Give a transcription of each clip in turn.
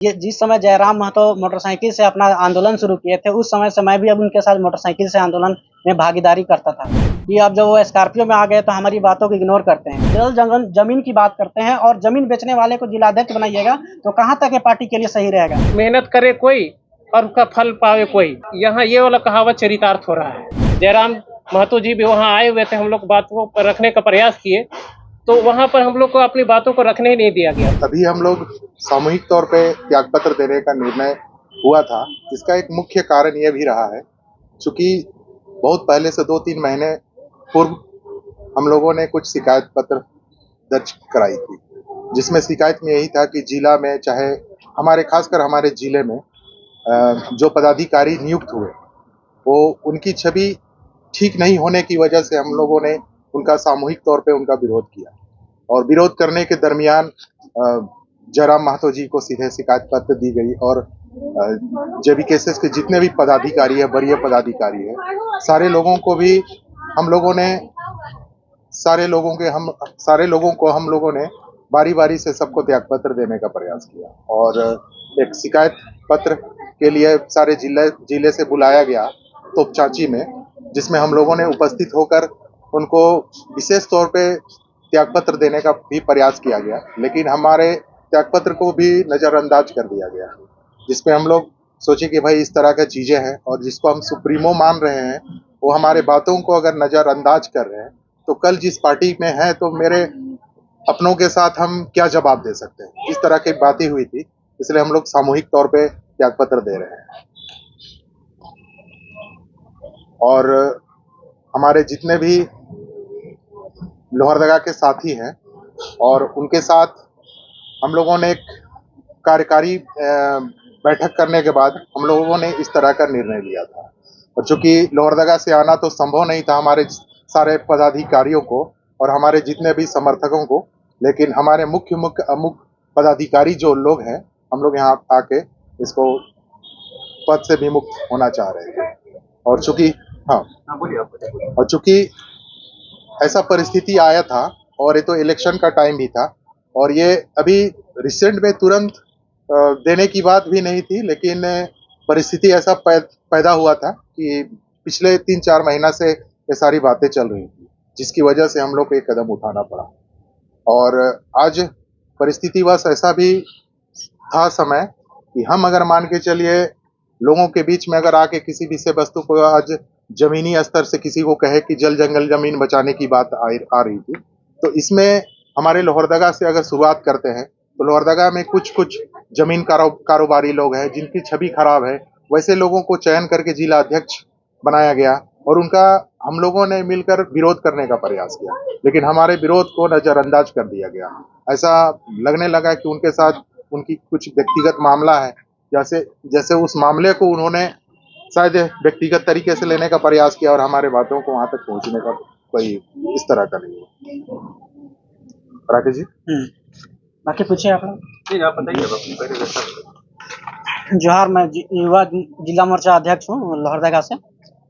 ये जिस समय जयराम महतो मोटरसाइकिल से अपना आंदोलन शुरू किए थे, उस समय से मैं भी अब उनके साथ मोटरसाइकिल से आंदोलन में भागीदारी करता था कि अब जब वो स्कॉर्पियो में आ गए तो हमारी बातों को इग्नोर करते हैं। जल जंगल जमीन की बात करते हैं और जमीन बेचने वाले को जिलाध्यक्ष बनाइएगा तो कहाँ तक ये पार्टी के लिए सही रहेगा। मेहनत करे कोई और उसका फल पावे कोई। यहाँ ये वाला कहावत चरितार्थ हो रहा है। जयराम महतो जी भी वहाँ आए हुए थे, हम लोग बातों को रखने का प्रयास किए तो वहाँ पर हम लोग को अपनी बातों को रखने ही नहीं दिया गया। तभी हम लोग सामूहिक तौर पे त्यागपत्र देने का निर्णय हुआ था। इसका एक मुख्य कारण यह भी रहा है, चूंकि बहुत पहले से 2-3 महीने पूर्व हम लोगों ने कुछ शिकायत पत्र दर्ज कराई थी, जिसमें शिकायत में यही था कि जिला में, चाहे हमारे खासकर हमारे जिले में जो पदाधिकारी नियुक्त हुए वो उनकी छवि ठीक नहीं होने की वजह से हम लोगों ने उनका सामूहिक तौर पे उनका विरोध किया और विरोध करने के दरमियान जयराम महतो जी को सीधे शिकायत पत्र दी गई और जेबीकेएसएस के जितने भी पदाधिकारी है, वरीय पदाधिकारी है, सारे लोगों को हम लोगों ने बारी बारी से सबको त्यागपत्र देने का प्रयास किया और एक शिकायत पत्र के लिए सारे जिले से बुलाया गया तोपचांची में, जिसमें हम लोगों ने उपस्थित होकर उनको विशेष तौर पे त्यागपत्र देने का भी प्रयास किया गया, लेकिन हमारे त्यागपत्र को भी नजरअंदाज कर दिया गया, जिसपे हम लोग सोचे कि भाई इस तरह की चीजें हैं और जिसको हम सुप्रीमो मान रहे हैं वो हमारे बातों को अगर नजरअंदाज कर रहे हैं तो कल जिस पार्टी में है तो मेरे अपनों के साथ हम क्या जवाब दे सकते हैं। इस तरह की बातें हुई थी, इसलिए हम लोग सामूहिक तौर पे त्यागपत्र दे रहे हैं और हमारे जितने भी लोहरदगा के साथी हैं और उनके साथ हम लोगों ने एक कार्यकारी बैठक करने के बाद हम लोगों ने इस तरह का निर्णय लिया था। और चूंकि लोहरदगा से आना तो संभव नहीं था हमारे सारे पदाधिकारियों को और हमारे जितने भी समर्थकों को, लेकिन हमारे मुख्य पदाधिकारी जो लोग हैं, हम लोग यहाँ आके इसको पद से विमुक्त होना चाह रहे थे। और चूंकि ऐसा परिस्थिति आया था और ये तो इलेक्शन का टाइम भी था और ये अभी रिसेंट में तुरंत देने की बात भी नहीं थी, लेकिन परिस्थिति ऐसा पैदा हुआ था कि पिछले 3-4 महीना से ये सारी बातें चल रही थी, जिसकी वजह से हम लोग को एक कदम उठाना पड़ा। और आज परिस्थिति बस ऐसा भी था समय कि हम अगर मान के चलिए लोगों के बीच में अगर आके किसी विषय वस्तु को आज जमीनी स्तर से किसी को कहे कि जल जंगल जमीन बचाने की बात आ रही थी, तो इसमें हमारे लोहरदगा से अगर शुरुआत करते हैं तो लोहरदगा में कुछ जमीन कारोबारी लोग हैं जिनकी छवि खराब है, वैसे लोगों को चयन करके जिला अध्यक्ष बनाया गया और उनका हम लोगों ने मिलकर विरोध करने का प्रयास किया, लेकिन हमारे विरोध को नजरअंदाज कर दिया गया। ऐसा लगने लगा कि उनके साथ उनकी कुछ व्यक्तिगत मामला है, जैसे उस मामले को उन्होंने शायद व्यक्तिगत तरीके से लेने का प्रयास किया और हमारे बातों को वहां तक पहुंचने का कोई इस तरह का नहीं हुआ। राकेश जी बाकी पूछिए आप बताइए। जोहार, मैं युवा जिला मोर्चा अध्यक्ष हूँ लोहरदगा से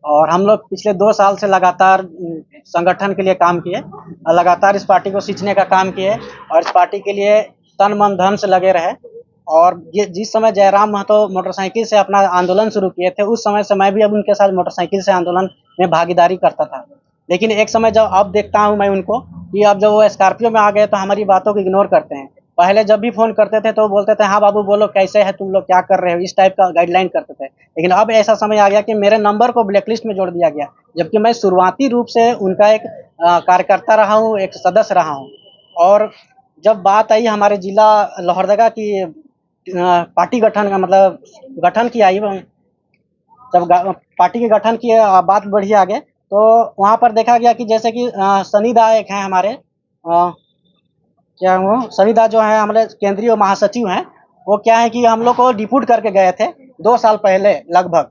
और हम लोग पिछले 2 साल से लगातार संगठन के लिए काम किए, लगातार इस पार्टी को सींचने का काम किए और इस पार्टी के लिए तन मन धन से लगे रहे। और ये जिस समय जयराम महतो मोटरसाइकिल से अपना आंदोलन शुरू किए थे, उस समय से मैं भी अब उनके साथ मोटरसाइकिल से आंदोलन में भागीदारी करता था, लेकिन एक समय जब अब देखता हूँ मैं उनको कि अब जब वो स्कॉर्पियो में आ गए तो हमारी बातों को इग्नोर करते हैं। पहले जब भी फ़ोन करते थे तो बोलते थे हाँ बाबू बोलो कैसे है तुम लोग, क्या कर रहे हो, इस टाइप का गाइडलाइन करते थे। लेकिन अब ऐसा समय आ गया कि मेरे नंबर को ब्लैकलिस्ट में जोड़ दिया गया, जबकि मैं शुरुआती रूप से उनका एक कार्यकर्ता रहा हूँ, एक सदस्य रहा हूँ। और जब बात आई हमारे जिला लोहरदगा की पार्टी गठन का, मतलब गठन की आई, जब पार्टी के गठन की बात बढ़ी आगे तो वहाँ पर देखा गया कि जैसे कि सनीदा एक हैं हमारे, क्या वो सनीदा जो है हमारे केंद्रीय महासचिव हैं, वो क्या है कि हम लोग को डिप्यूट करके गए थे 2 साल पहले लगभग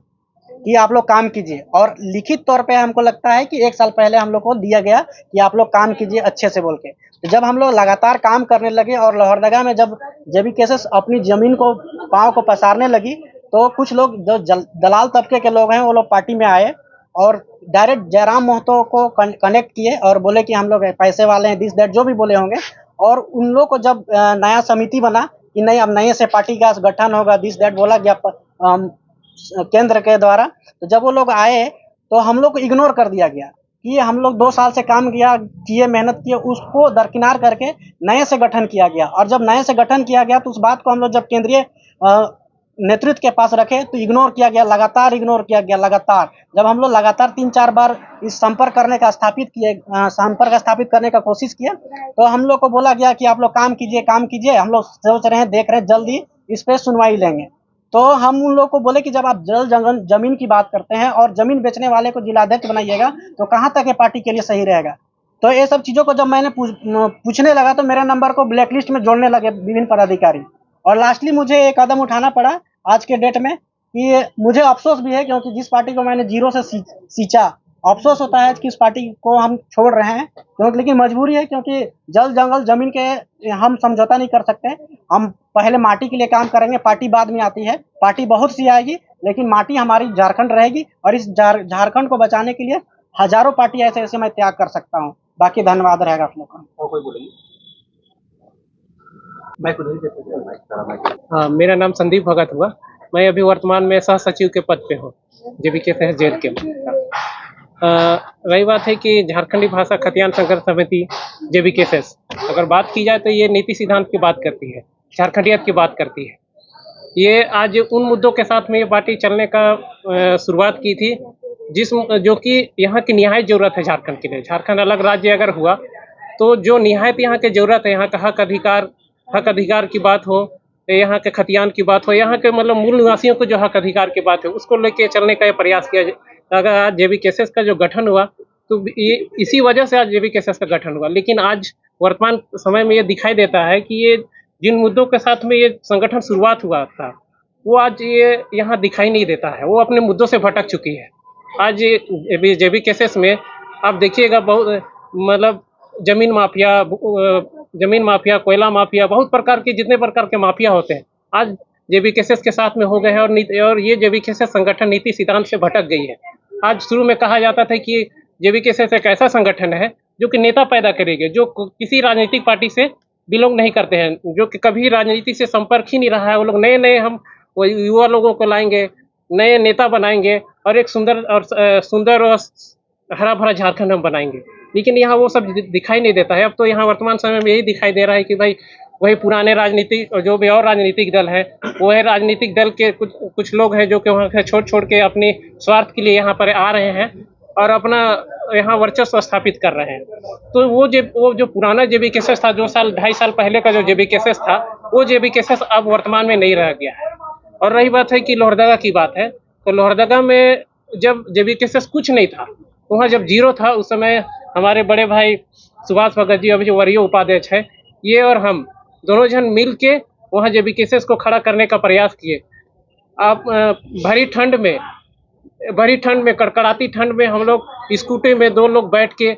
कि आप लोग काम कीजिए, और लिखित तौर पे हमको लगता है कि 1 साल पहले हम लोग को दिया गया कि आप लोग काम कीजिए अच्छे से बोल के। तो जब हम लोग लगातार काम करने लगे और लोहरदगा में जब जेबीकेएसएस अपनी जमीन को पाँव को पसारने लगी तो कुछ लोग जो दलाल तबके के लोग हैं वो लोग पार्टी में आए और डायरेक्ट जयराम महतो को कनेक्ट किए और बोले कि हम लोग पैसे वाले हैं, दिस दैट जो भी बोले होंगे। और उन लोग को जब नया समिति बना कि नहीं अब नए से पार्टी का गठन होगा, दिस दैट बोला गया केंद्र के द्वारा। तो जब वो लोग आए तो हम लोग को इग्नोर कर दिया गया कि हम लोग 2 साल से काम किए मेहनत किए, उसको दरकिनार करके नए से गठन किया गया। और जब नए से गठन किया गया तो उस बात को हम लोग जब केंद्रीय नेतृत्व के पास रखे तो इग्नोर किया गया, लगातार इग्नोर किया गया। लगातार जब हम लोग लगातार 3-4 बार इस संपर्क स्थापित करने का कोशिश किए तो हम लोग को बोला गया कि आप लोग काम कीजिए। हम लोग सोच रहे हैं, देख रहे हैं, जल्दी इस पे सुनवाई लेंगे। तो हम उन लोग को बोले कि जब आप जमीन की बात करते हैं और जमीन बेचने वाले को जिलाध्यक्ष बनाइएगा तो कहाँ तक ये पार्टी के लिए सही रहेगा। तो ये सब चीज़ों को जब मैंने पूछने लगा तो मेरे नंबर को ब्लैकलिस्ट में जोड़ने लगे विभिन्न पदाधिकारी। और लास्टली मुझे एक कदम उठाना पड़ा आज के डेट में कि मुझे अफसोस भी है, क्योंकि जिस पार्टी को मैंने जीरो से सींचा, अफसोस होता है कि इस पार्टी को हम छोड़ रहे हैं, क्योंकि लेकिन मजबूरी है, क्योंकि जल जंगल जमीन के हम समझौता नहीं कर सकते। हम पहले माटी के लिए काम करेंगे, पार्टी बाद में आती है। पार्टी बहुत सी आएगी लेकिन माटी हमारी झारखंड रहेगी, और इस झारखंड को बचाने के लिए हजारों पार्टी ऐसे मैं त्याग कर सकता हूँ। बाकी धन्यवाद रहेगा आप लोग का। और कोई बोलेंगे? हाँ, मेरा नाम संदीप भगत हुआ। मैं अभी वर्तमान में सह सचिव के पद पे हूँ जेबीके तहत जेल के। रही बात है कि झारखंडी भाषा खतियान संघर्ष समिति जेबीकेएस, अगर बात की जाए तो ये नीति सिद्धांत की बात करती है, झारखंडियत की बात करती है। ये आज उन मुद्दों के साथ में ये पार्टी चलने का शुरुआत की थी जो कि यहाँ की निहायत ज़रूरत है झारखंड के लिए। झारखंड अलग राज्य अगर हुआ तो जो निहायत यहाँ की ज़रूरत है, यहाँ का हक अधिकार की बात हो, यहाँ के खतियान की बात हो, यहाँ के मतलब मूल निवासियों को जो हक अधिकार की बात है उसको लेके चलने का ये प्रयास किया। अगर आज जेबीकेएस का जो गठन हुआ तो ये इसी वजह से आज जेबीकेएस का गठन हुआ। लेकिन आज वर्तमान समय में ये दिखाई देता है कि ये जिन मुद्दों के साथ में ये संगठन शुरुआत हुआ था वो आज ये यहाँ दिखाई नहीं देता है, वो अपने मुद्दों से भटक चुकी है। आज जेबीकेएस में आप देखिएगा बहुत मतलब जमीन माफिया, कोयला माफिया, बहुत प्रकार के जितने प्रकार के माफिया होते हैं आज जेबीकेएस के साथ में हो गए हैं। और ये जेबीकेएस संगठन नीति सिद्धांत से भटक गई है। आज शुरू में कहा जाता था कि जेबीकेएस एक ऐसा संगठन है जो कि नेता पैदा करेगी, जो किसी राजनीतिक पार्टी से बिलोंग नहीं करते हैं, जो कि कभी राजनीति से संपर्क ही नहीं रहा है। वो लोग नए हम युवा लोगों को लाएंगे, नए नेता बनाएंगे और एक सुंदर और हरा भरा झारखंड हम बनाएंगे। लेकिन यहाँ वो सब दिखाई नहीं देता है। अब तो यहाँ वर्तमान समय में यही दिखाई दे रहा है कि भाई वही पुराने राजनीतिक और जो भी और राजनीतिक दल है, वो है राजनीतिक दल के कुछ लोग हैं जो कि वहाँ से छोड़ के अपने स्वार्थ के लिए यहाँ पर आ रहे हैं और अपना यहाँ वर्चस्व स्थापित कर रहे हैं। तो वो जो पुराना जेबीकेएस था, 2-2.5 साल पहले का जो जेबीकेएस था, वो जेबीकेएस अब वर्तमान में नहीं रह गया है। और रही बात है कि लोहरदगा की बात है, तो लोहरदगा में जब जेबीकेएस कुछ नहीं था, वहाँ जब जीरो था, उस समय हमारे बड़े भाई सुभाष भगत जी, अभी जो वरीय उपाध्यक्ष है, ये और हम दोनों जन मिल के वहाँ जेबीकेएस को खड़ा करने का प्रयास किए। आप भरी ठंड में कड़कड़ाती ठंड में हम लोग स्कूटी में 2 लोग बैठ के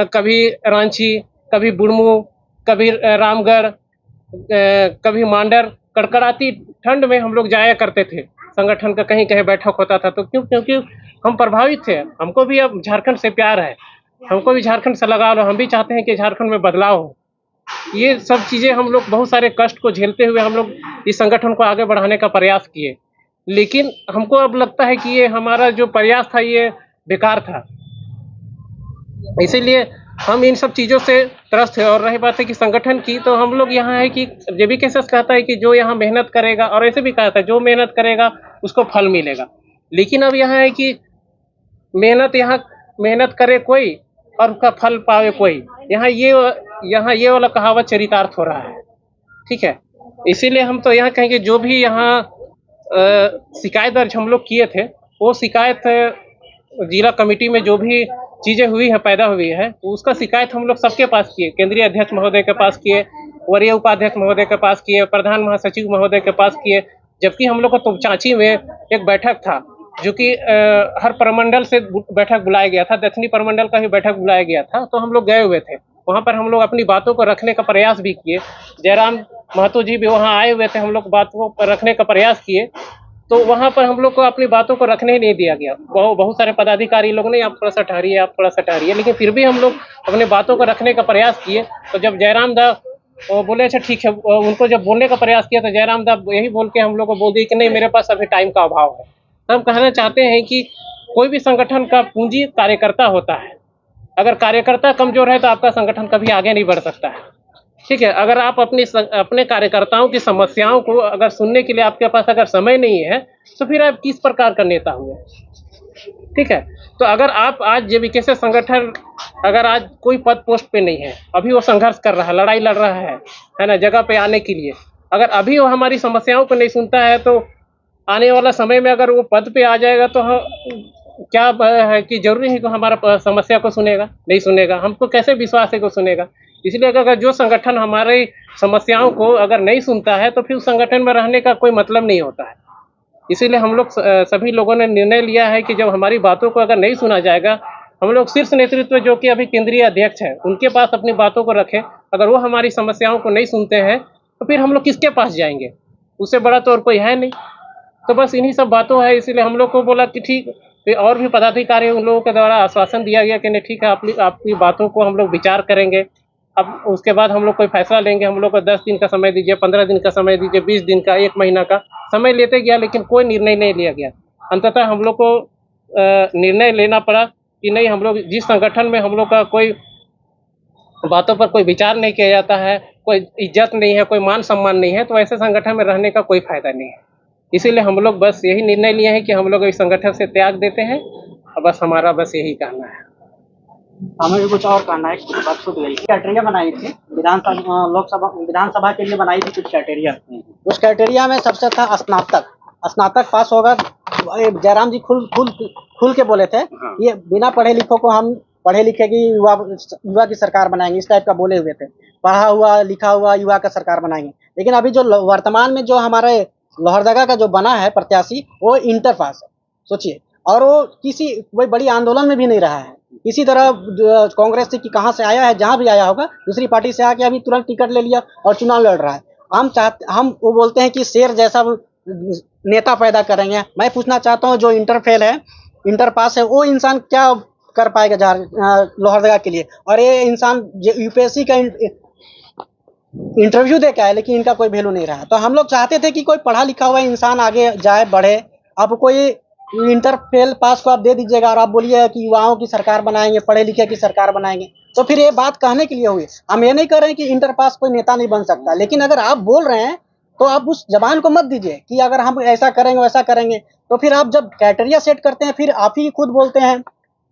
कभी रांची, कभी बुढ़मू, कभी रामगढ़, कभी मांडर, कड़कड़ाती ठंड में हम लोग जाया करते थे। संगठन का कहीं कहीं बैठक होता था तो क्योंकि हम प्रभावित थे। हमको भी अब झारखंड से प्यार है, हमको भी झारखंड से लगाव है। हम भी चाहते हैं कि झारखंड में बदलाव हो। ये सब चीज़ें हम लोग बहुत सारे कष्ट को झेलते हुए हम लोग इस संगठन को आगे बढ़ाने का प्रयास किए। लेकिन हमको अब लगता है कि ये हमारा जो प्रयास था ये बेकार था। इसीलिए हम इन सब चीज़ों से त्रस्त है। और रही बात है कि संगठन की, तो हम लोग यहाँ है कि जेबीकेएस कहता है कि जो यहाँ मेहनत करेगा, और ऐसे भी कहता है जो मेहनत करेगा उसको फल मिलेगा। लेकिन अब यहाँ है कि मेहनत करे कोई और उसका फल पावे कोई। यहाँ ये वाला कहावत चरितार्थ हो रहा है, ठीक है। इसीलिए हम तो यहाँ कहेंगे जो भी यहाँ शिकायत दर्ज हम लोग किए थे, वो शिकायत जिला कमेटी में जो भी चीज़ें हुई है, पैदा हुई है, उसका शिकायत हम लोग सबके पास किए। केंद्रीय अध्यक्ष महोदय के पास किए, वरीय उपाध्यक्ष महोदय के पास किए, प्रधान महासचिव महोदय के पास किए। जबकि हम लोग को तोपचांची में एक बैठक था जो कि हर प्रमंडल से बैठक बुलाया गया था, दक्षिणी प्रमंडल का ही बैठक बुलाया गया था, तो हम लोग गए हुए थे। वहाँ पर हम लोग अपनी बातों को रखने का प्रयास भी किए। जयराम महतो जी भी वहाँ आए हुए थे, हम लोग बातों को रखने का प्रयास किए, तो वहाँ पर हम लोग को अपनी बातों को रखने ही नहीं दिया गया। बहुत सारे पदाधिकारी लोग नहीं, आप थोड़ा सा ठहरिए, लेकिन फिर भी हम लोग अपनी बातों को रखने का प्रयास किए। तो जब जयराम दा और बोले अच्छा ठीक है। उनको जब बोलने का प्रयास किया तो जयराम साहब यही बोल के हम लोग को बोल दिए कि नहीं मेरे पास अभी टाइम का अभाव है। तो हम कहना चाहते हैं कि कोई भी संगठन का पूंजी कार्यकर्ता होता है। अगर कार्यकर्ता कमजोर है तो आपका संगठन कभी आगे नहीं बढ़ सकता है। ठीक है, अगर आप अपने कार्यकर्ताओं की समस्याओं को अगर सुनने के लिए आपके पास अगर समय नहीं है तो फिर आप किस प्रकार का नेता हुए। ठीक है, तो अगर आप आज जेबीके से संगठन अगर आज कोई पद पोस्ट पे नहीं है, अभी वो संघर्ष कर रहा है, लड़ाई लड़ रहा है ना, जगह पे आने के लिए, अगर अभी वो हमारी समस्याओं को नहीं सुनता है तो आने वाला समय में अगर वो पद पे आ जाएगा तो क्या है कि जरूरी है कि हमारा समस्या को सुनेगा? नहीं सुनेगा। हमको कैसे विश्वास है कि सुनेगा? इसलिए अगर जो संगठन हमारी समस्याओं को अगर नहीं सुनता है तो फिर उस संगठन में रहने का कोई मतलब नहीं होता है। इसीलिए हम लोग सभी लोगों ने निर्णय लिया है कि जब हमारी बातों को अगर नहीं सुना जाएगा, हम लोग शीर्ष नेतृत्व जो कि अभी केंद्रीय अध्यक्ष है उनके पास अपनी बातों को रखें। अगर वो हमारी समस्याओं को नहीं सुनते हैं तो फिर हम लोग किसके पास जाएंगे? उससे बड़ा तो और कोई है नहीं। तो बस इन्हीं सब बातों है, इसीलिए हम लोग को बोला कि ठीक, और भी पदाधिकारी उन लोगों के द्वारा आश्वासन दिया गया कि नहीं ठीक है, आपकी बातों को हम लोग विचार करेंगे। अब उसके बाद हम लोग कोई फैसला लेंगे। हम लोग को 10 दिन का समय दीजिए, 15 दिन का समय दीजिए, 20 दिन का, 1 महीना का समय लेते गया, लेकिन कोई निर्णय नहीं लिया गया। अंततः हम लोग को निर्णय लेना पड़ा कि नहीं, हम लोग जिस संगठन में हम लोग का कोई बातों पर कोई विचार नहीं किया जाता है, कोई इज्जत नहीं है, कोई मान सम्मान नहीं है, तो ऐसे संगठन में रहने का कोई फायदा नहीं है। इसीलिए हम लोग बस यही निर्णय लिए हैं कि हम लोग इस संगठन से त्याग देते हैं और बस हमारा बस यही कहना है। हमें भी कुछ और कहना है। कुछ बात छूट गई। क्राइटेरिया बनाई थी विधानसभा के लिए बनाई थी कुछ क्राइटेरिया। उस क्राइटेरिया में सबसे था स्नातक पास होगा। जयराम जी खुल के बोले थे ये बिना पढ़े लिखों को हम पढ़े लिखे की युवा की सरकार बनाएंगे, इस टाइप का बोले हुए थे। पढ़ा हुआ लिखा हुआ युवा का सरकार बनाएंगे। लेकिन अभी जो वर्तमान में जो हमारे लोहरदगा का जो बना है प्रत्याशी, वो इंटर पास है, सोचिए। और वो किसी कोई बड़ी आंदोलन में भी नहीं रहा है। इसी तरह कांग्रेस से कि कहाँ से आया है, जहाँ भी आया होगा दूसरी पार्टी से आके अभी तुरंत टिकट ले लिया और चुनाव लड़ रहा है। हम वो बोलते हैं कि शेर जैसा नेता पैदा करेंगे। मैं पूछना चाहता हूँ जो इंटर फेल है, इंटर पास है, वो इंसान क्या कर पाएगा लोहरदगा के लिए? और ये इंसान यूपीएससी का इंटरव्यू दे के आए, लेकिन इनका कोई वैल्यू नहीं रहा। तो हम लोग चाहते थे कि कोई पढ़ा लिखा हुआ इंसान आगे जाए, बढ़े। अब कोई इंटर फेल पास को आप दे दीजिएगा और आप बोलिए कि युवाओं की सरकार बनाएंगे, पढ़े लिखे की सरकार बनाएंगे, तो फिर ये बात कहने के लिए हुई। हम ये नहीं कह रहे हैं कि इंटर पास कोई नेता नहीं बन सकता, लेकिन अगर आप बोल रहे हैं तो आप उस जबान को मत दीजिए कि अगर हम ऐसा करेंगे वैसा करेंगे। तो फिर आप जब क्राइटेरिया सेट करते हैं, फिर आप ही खुद बोलते हैं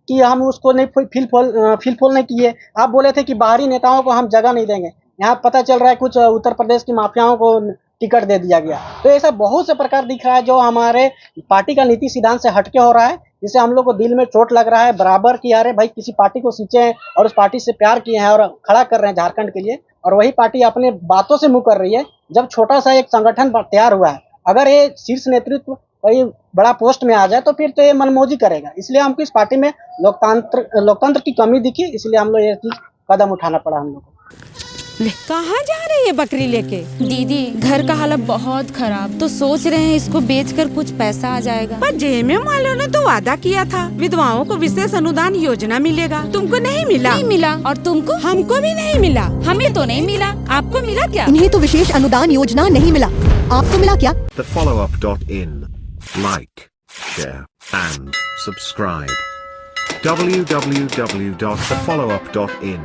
कि हम उसको नहीं फिलफॉल नहीं किए। आप बोले थे कि बाहरी नेताओं को हम जगह नहीं देंगे। यहाँ पता चल रहा है कुछ उत्तर प्रदेश की माफियाओं को टिकट दे दिया गया। तो ऐसा बहुत से प्रकार दिख रहा है जो हमारे पार्टी का नीति सिद्धांत से हटके हो रहा है, जिससे हम लोग को दिल में चोट लग रहा है बराबर कि अरे भाई किसी पार्टी को सींचे हैं और उस पार्टी से प्यार किए हैं और खड़ा कर रहे हैं झारखंड के लिए, और वही पार्टी अपने बातों से मुँह कर रही है। जब छोटा सा एक संगठन तैयार हुआ है, अगर ये शीर्ष नेतृत्व वही बड़ा पोस्ट में आ जाए तो फिर तो ये मनमौजी करेगा। इसलिए हमको इस पार्टी में लोकतंत्र की कमी दिखी, इसलिए हम लोग ये चीज कदम उठाना पड़ा हम लोग को। कहाँ जा रही है बकरी लेके? दीदी घर का हालत बहुत खराब, तो सोच रहे हैं इसको बेचकर कुछ पैसा आ जाएगा। पर जेएमएम वालों ने तो वादा किया था विधवाओं को विशेष अनुदान योजना मिलेगा, तुमको नहीं मिला? नहीं मिला। और तुमको? हमको भी नहीं मिला। हमें तो नहीं मिला, आपको मिला क्या? इन्हें तो विशेष अनुदान योजना नहीं मिला, आपको मिला क्या? thefollowup.in. Like, share and subscribe. www.thefollowup.in